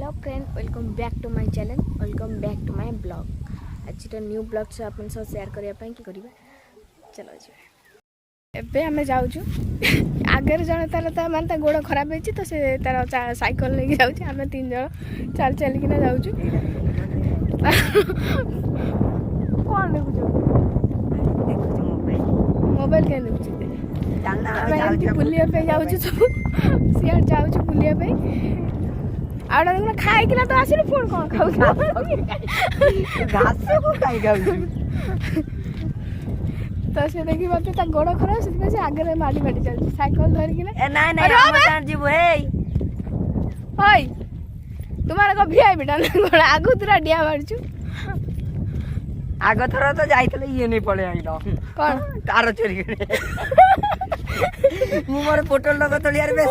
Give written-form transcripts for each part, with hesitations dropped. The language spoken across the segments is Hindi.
Hello friend welcome back to my channel welcome back to my blog आज न्यू ब्लॉग से अपन सब शेयर करने कि करिबा चलो जी एबे हमें जाऊँ आगे जड़े तार मानता गोड़ खराब होती तो से तार साइकिल लेके जाऊँ आम 3 जन चल चलिकिना जाऊँ कौन देखुच मोबाइल क्या देखुचे बुलाया जाऊँ सब सियाड़ जाऊँ बुलाया आड़ खाई कि तो आसिल पुणी कौन खाऊ घास को खाई खाऊ तो से देखी मत गोड़ खराब से आगे माड़ी माड़ी चलती साइकिल धरिकी ना ना जीव हे हई तुम्हारा को वीआईपी गोड़ आगु तुरा डिया मारछु आग थर तो जाइतले ये नहीं पड़े आइलो कौन तार चोरी मु मोर पोटल लग तलियार बे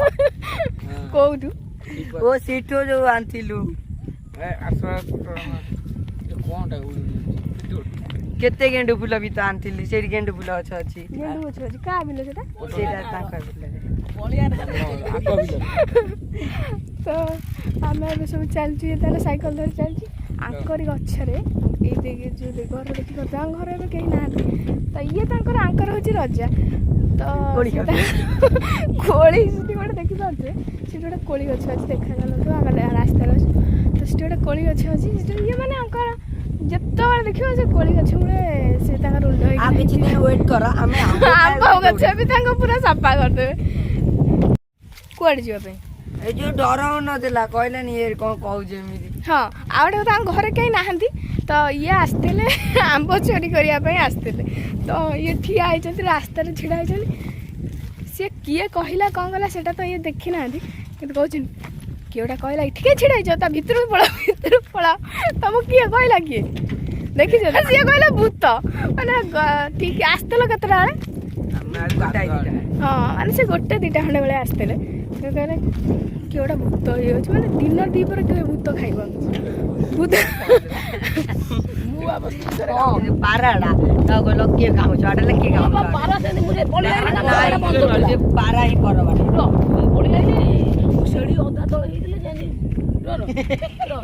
कोउटू ओ सीटो जो आंथिलु ए आसरा पोटल ये कोनटा केते गेंडु फुल भी तो आंथिलु सेरी गेंडु फुल अच्छा अछि गेंडु अछि का बिलो सेटा सेटा ताका बिलो आको बिलो तो आमे अब सब चलची ताले साइकिल धरि चलची आंकरी गछरे ए देखे जो घर देखि घर में कहीं ना तो ये तांकर आंकर होची रजा तो कोली सिटी गोटे देखि पारे सिटी गोटे कोली गछ अछि देखा गल तो आमे रास्ता अछि तो सिटी गोटे कोली गछ अछि ये माने आंकर जत्तो बार देखियो से कोली गछ मुळे से तांकर उल्टा होई आप किछि दिन वेट कर हमें आंबा गछ भी तांको पूरा साफा कर देबे कोड जियो पे ए जो डराउ न देला कहले नि ये कोन कहू जेमिति हां आउडे तांको घरे कहीं नाहंती तो ये आसतेले आंब चोरी करिया पे आसतेले तो ये ठिया आइछथि रास्ता रे छिडा आइछथि से किए कहिला कोन गला सेटा तो ये देखि नाहंती किंतु कहछन कियोटा कहला इठके छिडा आइछ ता भितर पळा तम किए कहला किए देखि जे से कहला भूत माने ठीक आसतेलो केतरा हां माने से गोटे दिटा खंडे बेले आसतेले से कहले कियोटा भूत हे होछ माने दिन दीपर के भूत खाइबा भूत पाराडा तो गलो के काम छाडले के काम पारा से मुझे पड़े ना पारा ही परबा पड़ी आई सेड़ी ओधा तो हेले जानी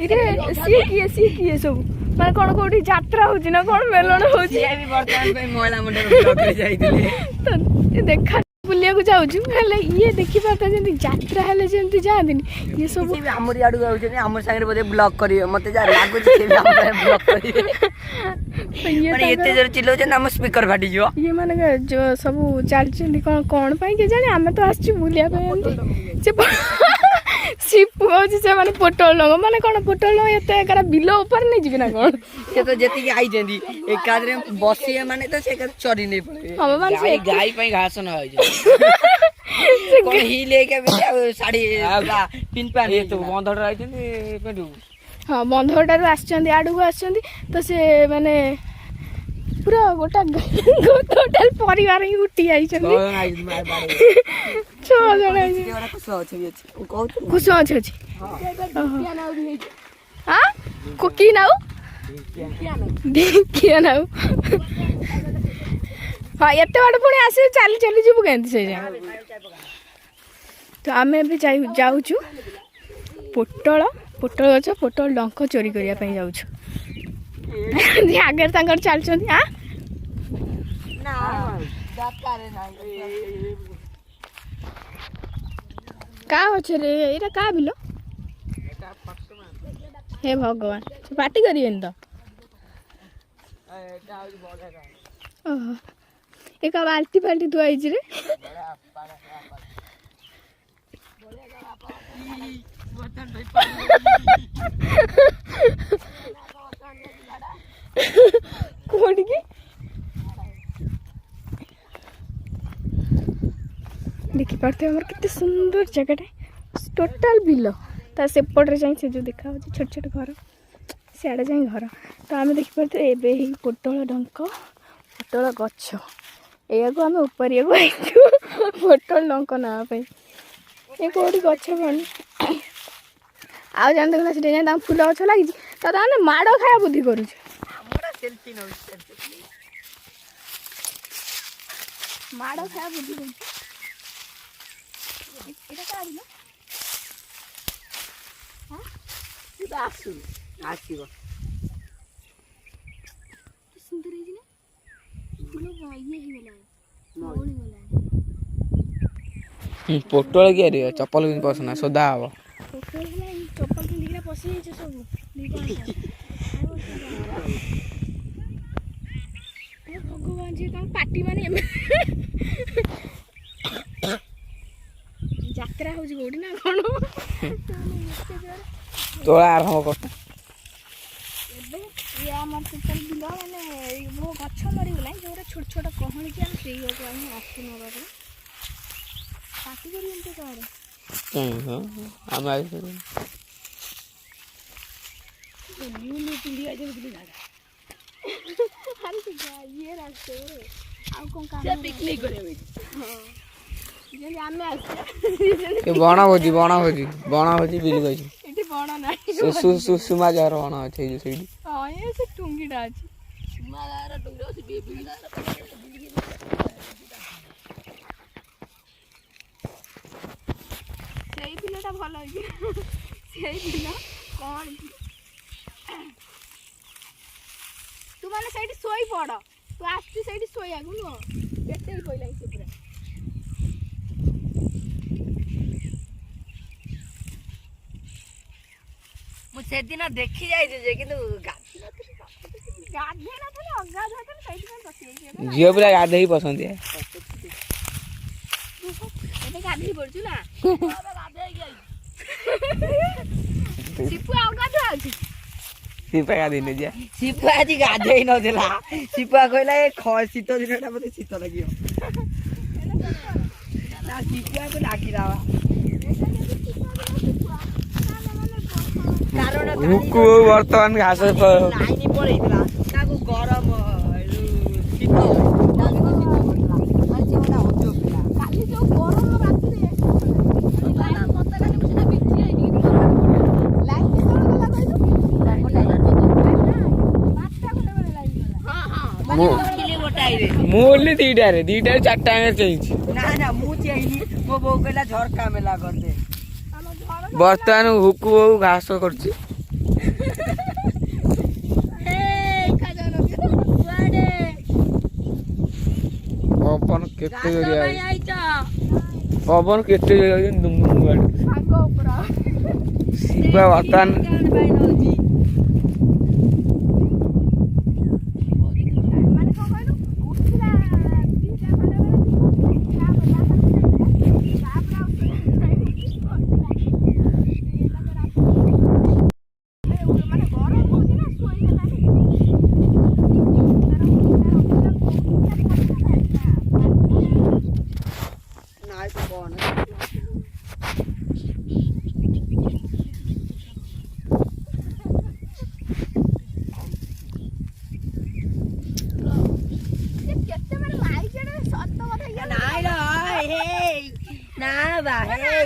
इरे सी किए सब माने कोन कोठी यात्रा होची ना कोन मेलण होची ये भी वर्तमान पे महिला मंडल ब्लॉक रे जाइतिले तो देखा बुलिया को जाउछु हेले ये देखि पाता जेंति यात्रा हेले जेंति जादिनी ये सब भी हमर आडू आउ जे हमर संगे बोले ब्लॉक करियो मते जा लागु छै भी हमर ब्लॉक करियो माने एते जर चिल्लो जे नाम स्पीकर फाटी जो ये माने जो सब चलछिंदी कोन पई के जाने हम तो आछि बुलिया पे से सिप होची से माने पोटल लंग माने कोन पोटल लंग एते एकरा बिलो ऊपर नै जिबि ना कोन से तो जेति के आई जेंदी एक कादरे बसिए माने तो से चोरी नै पड़े हम माने गाय पई घास न होय जे कोन ही लेके भी साड़ी पिन पान ए तो बंधड़ राइ छन पेडू हां बंधटारु आछंदी आडू आछंदी तो से माने पूरा गोटा टोटल परिवार ही उठी आई छंदी छो जण आई केवरा कुछ अछि अछि कहू कुछ अछि हां कुकी नाउ देखिया नाउ हां एते बाड पुणी आसे चली चली जीबु केंति से तो आमे भी जाउछु पोटल गछ पोटल डंक चोरी करिया पई जाउछु आगे तांकर चलछन हां ना दाकारे ना का होछ रे एरा का बिलो हे भगवान पार्टी करियन तो ओह एक बाल्टी बाल्टी दुआई रे कोडी की देखि पारते हमर कितने सुंदर जगह टोटल बिलो ता सेपट रे जाई से जो देखा हो छोट छोट घर सियाड़े जाई घर तो आमे देखि पारते एबे ही पोटल डंक पोटल गछ एया को आमे ऊपर ये को पोटल डंक ना पे ए कोडी गछ बन आ जान देखला से जाई फूल गछ लागि ता ताने माडो खाया बुद्धि करू हमरा सेल्फी न माडो खाया बुद्धि करू एटा का आइलो हां ଆସୁନି ଆସିବ ସୁନ୍ଦର ହେଇଛି ନା ଫୁଲ ଇଏ ହେଇଗଲାଣି ମଉଳି ଗଲାଣି। ପୋଟଳ କିଆରି ଚପଲ କିନ୍ତୁ ପସନ୍ଦ ସୋଦା ହବ। ପୋଟଳ ହେଲାଣି ଚପଲ ପିନ୍ଧିକିନା ପଶି ଯାଇଛ ସବୁ ଭଗବାନ ଯିଏ ତମ ପାଟି ମାନେ ଯାତ୍ରା ହଉଛି କୋଉଠି ନା କଣ ତୋଳା ଆରମ୍ଭ କର। ଏବେ ଇଏ ଆମର ଟୋଟାଲ ବିଲ ମାନେ ମୋ ଗଛ ମରିଗଲାଣି ଯୋଉଟା ଛୋଟ ଛୋଟ କହଣିକି ଆମେ ସେଇଆକୁ ଆମେ ଆସୁ ନେବାକୁ ପାଟି କରି ଏମିତି କରେ ଆମେ ପିନ୍ଧି ଆଇଛନ୍ତି ବୁଲି ଝାଡ଼ା ଆରେ ଇଏ ରାସ୍ତା ଆଉ କ'ଣ କାମ ପିକନିକ୍ କରିବା ଯେମିତି ଆମେ ଆସିଛେ ବଣଭୋଜି ବିଲୁ କହିଛି ଏଠି ବଣ ନାହିଁ ସୁଷମା ଯାହାର ବଣ ଅଛି ସେଇଠି। ହଁ ଏ ସେ ଟୁଙ୍ଗିଟା ଅଛି ସେଇ ବିଲଟା ଭଲ ହେଇଛି ସେଇ ବିଲ କ'ଣ ତୁ ମାନେ ସେଇଠି ଶୋଇ ପଡ଼ ତୁ ଆସିଛୁ ସେଇଠି ଶୋଇବାକୁ ନୁହଁ ପେଟେଇ ପଇଲାଣି ସେ ପୁରା ମୁଁ ସେଦିନ ଦେଖି ଯାଇଛି ଯେ କିନ୍ତୁ ଗାଧେଇ ନଥିଲେ ଅଗାଧୁଆ ଥିଲେ ସେଇଥିପାଇଁ ପଶିଯାଇଛି ଝିଅ ପିଲା ଗାଧେଇ ପସନ୍ଦ ଏବେ ଗାଧେଇ ପଡୁଛୁ ନା ସିପୁ ଅଗାଧୁଆ ଅଛି ସିପା ଗାଧେଇ ନେଇଯିବା। ସିପୁଆ ଆଜି ଗାଧେଇ ନଥିଲା ସିପୁଆ କହିଲା ଏ ଶୀତ ଦିନଟା ମତେ ଶୀତ ଲାଗିବ ନା ସିପୁଆକୁ ଲାଗିଲା କାରଣ ବର୍ତ୍ତମାନ ଘାସ ଲାଇନ ପଳେଇଥିଲା ତାକୁ ଗରମ ଶୀତ କାଲି ଯୋଉ ଗରମ ରାତିରେ ମୁଁ ଓଲି ଦିଟାରେ 4ଟା ଚେଇଛି ନା ନା ମୁଁ ଚେଇନି ମୋ ବୋଉ କହିଲା ଝରକା ମେଲା କରିଦେ ବର୍ତ୍ତମାନ ହୁକୁ ବୋଉ ଘାସ କରୁଛି ପବନ କେତେ ଜୋରିଆ ଶିବା ବର୍ତ୍ତମାନ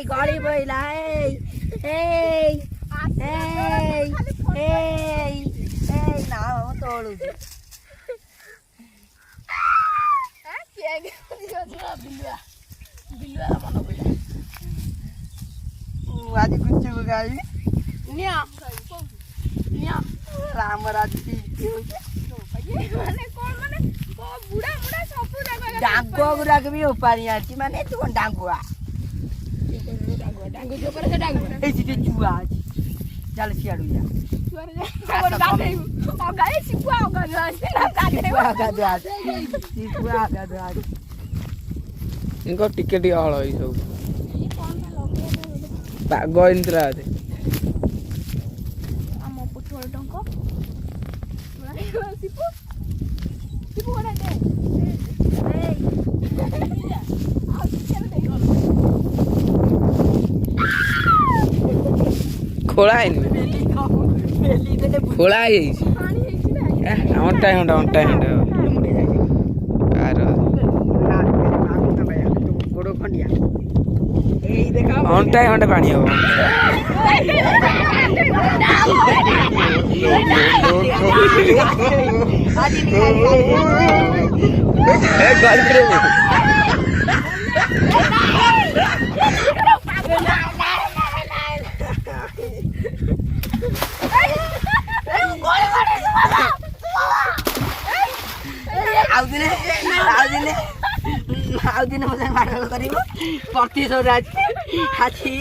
ଗଳି ପଇଲା ନା ତୋଳୁଛି ଆଜି ଗୁଚୁ ଗାଈ ଆମର ଆଜି ଡାଙ୍ଗୁଆ ଗୁଡାକ ବି ଉପାରି ଅଛି ମାନେ ତୁ କଣ ଡାଙ୍ଗୁଆ ଏଇ ସେଠି ଚୁଆ ଅଛି ଚାଲ ସିଆଡୁ ଯା ଟିକେ ଟିକେ ହଳ ଏଇ ସବୁ ପାଗ ଏମିତିରା ଆମ ପୋଟଳ ଟଙ୍କ ଖୋଳା ହେଇନି ଖୋଳା ହେଇଯାଇଛି ଅଣ୍ଟା ଖଣ୍ଡା ଗୋଡ ଖଣ୍ଡିଆ ଏଇ ଦେଖା ଅଣ୍ଟା ଖଣ୍ଡେ ପାଣି ହବ ଆଉ ଦିନ ମୋ ସାଙ୍ଗେ ମାଡ଼ କରିବ ପ୍ରତିଶୋଧ ଆଜି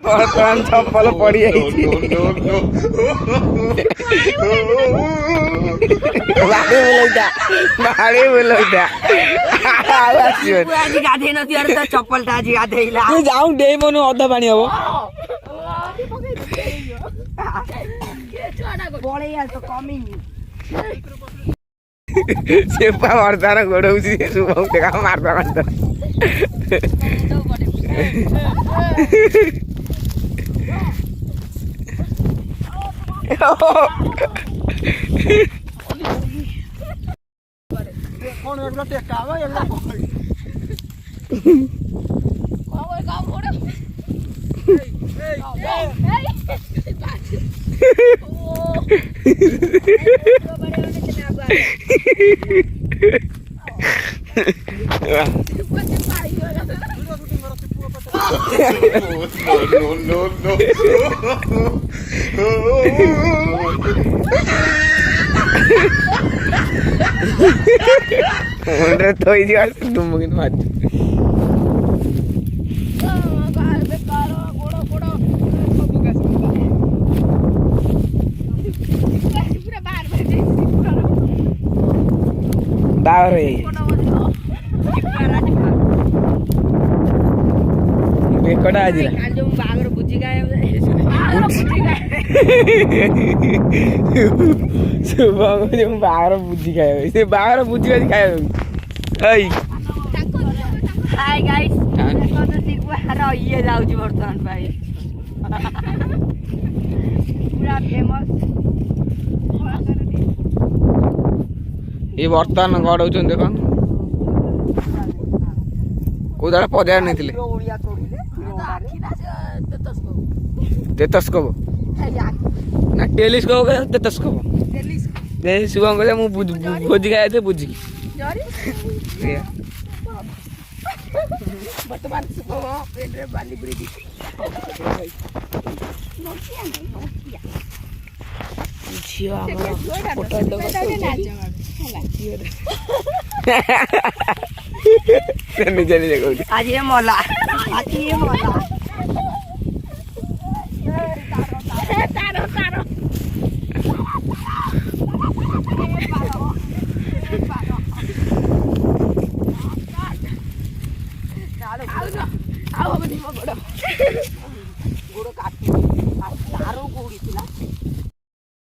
ବର୍ତ୍ତମାନ ଚପଲ ପଡି ଯାଇଛି ଭାରି ବୁଲଉଥା ଆଉ ଆସିବନି ଆଜି ଗାଧେଇ ନଥିବାର ତ ଚପଲଟା ଆଜି ଗାଧେଇଲା ଯାଉ ଡେଇ ମନୁ ଅଧା ପାଣି ହବ ପଳେଇ ଆସ କମିନି ସେ ବର୍ତ୍ତମାନ ଗୋଡଉଛି ଶୁଭମ ଦେଖା ମାରତା ମାରତା ମୁଣ୍ଡରେ ଥୋଇଯିବା ଡୁମୁକିନି ମାରୁଛୁ ବାହାଘର ବେକଟା ଆଜିରା ବାହାଘର ବୁଝି ଶୁଭମ ଯୋଉ ବାହାଘର ବୁଝି ଖାଇବା ସେ ବାହାଘର ବୁଝି ଆଜି ଖାଇବା ଏଇ ହାଇ ଗାଇସ୍ ଇଏ ଯାଉଛି ବର୍ତ୍ତମାନ ଭାଇ ପୁରା ଫେମସ୍ ଇଏ ବର୍ତ୍ତମାନ ଗଡ଼ଉଛନ୍ତି ଦେଖ କୋଉ ଦାଡା ପଦାରେ ନେଇଥିଲେ ତେତସ୍କୋପ ନା ଟେଲିସ୍କୋପ ତେତସ୍କୋପ ଶୁଭମ କହିଲା ମୁଁ ଭୋଜି ଖାଇଥିଲି ବୁଝିକି ବର୍ତ୍ତମାନ ଶୁଭମ ପେଟରେ ବାଲି ବୁଡ଼ି ଦେଇଛି ଝିଅ ଆମର ନିଜେ ନିଜେ କହୁଛି ଆଜି ଏ ମଲା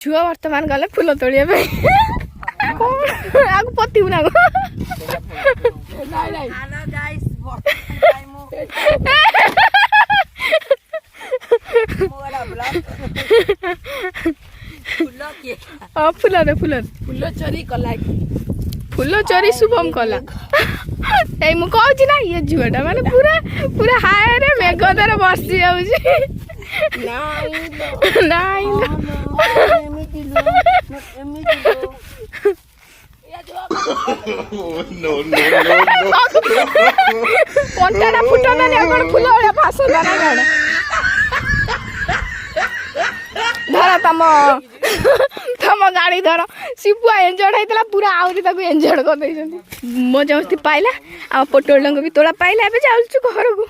ଛୁଆ ବର୍ତ୍ତମାନ ଗଲେ ଫୁଲ ତୋଳିବା ପାଇଁ ଆକୁ ପତିବୁ ନା ଫୁଲ ଚୋରି କଲା ଫୁଲ ଚୋରି ଶୁଭମ କଲା ଏଇ ମୁଁ କହୁଛି ନା ଇଏ ଝିଅଟା ମାନେ ପୁରା ପୁରା ହାୟରେ ମେଘରେ ବସି ଯାଉଛି ନାଇଁ କଣ୍ଟାଟା ଫୁଟନ୍ତାନି ଆଉ କଣ ଫୁଲ ଭଳିଆ ଭାସନ୍ତା ନା କଣ ଧର ତମ ଗାଡି ଧର ଶିବୁଆ ଏଞ୍ଜଡ଼ ହେଇଥିଲା ପୁରା ଆହୁରି ତାକୁ ଏଞ୍ଜଡ଼ କରିଦେଇଛନ୍ତି ମଜାମସ୍ତି ପାଇଲା ଆଉ ପୋଟଳ ଡଙ୍କ ବି ତୋଳା ପାଇଲା ଏବେ ଯାଉଛୁ ଘରକୁ।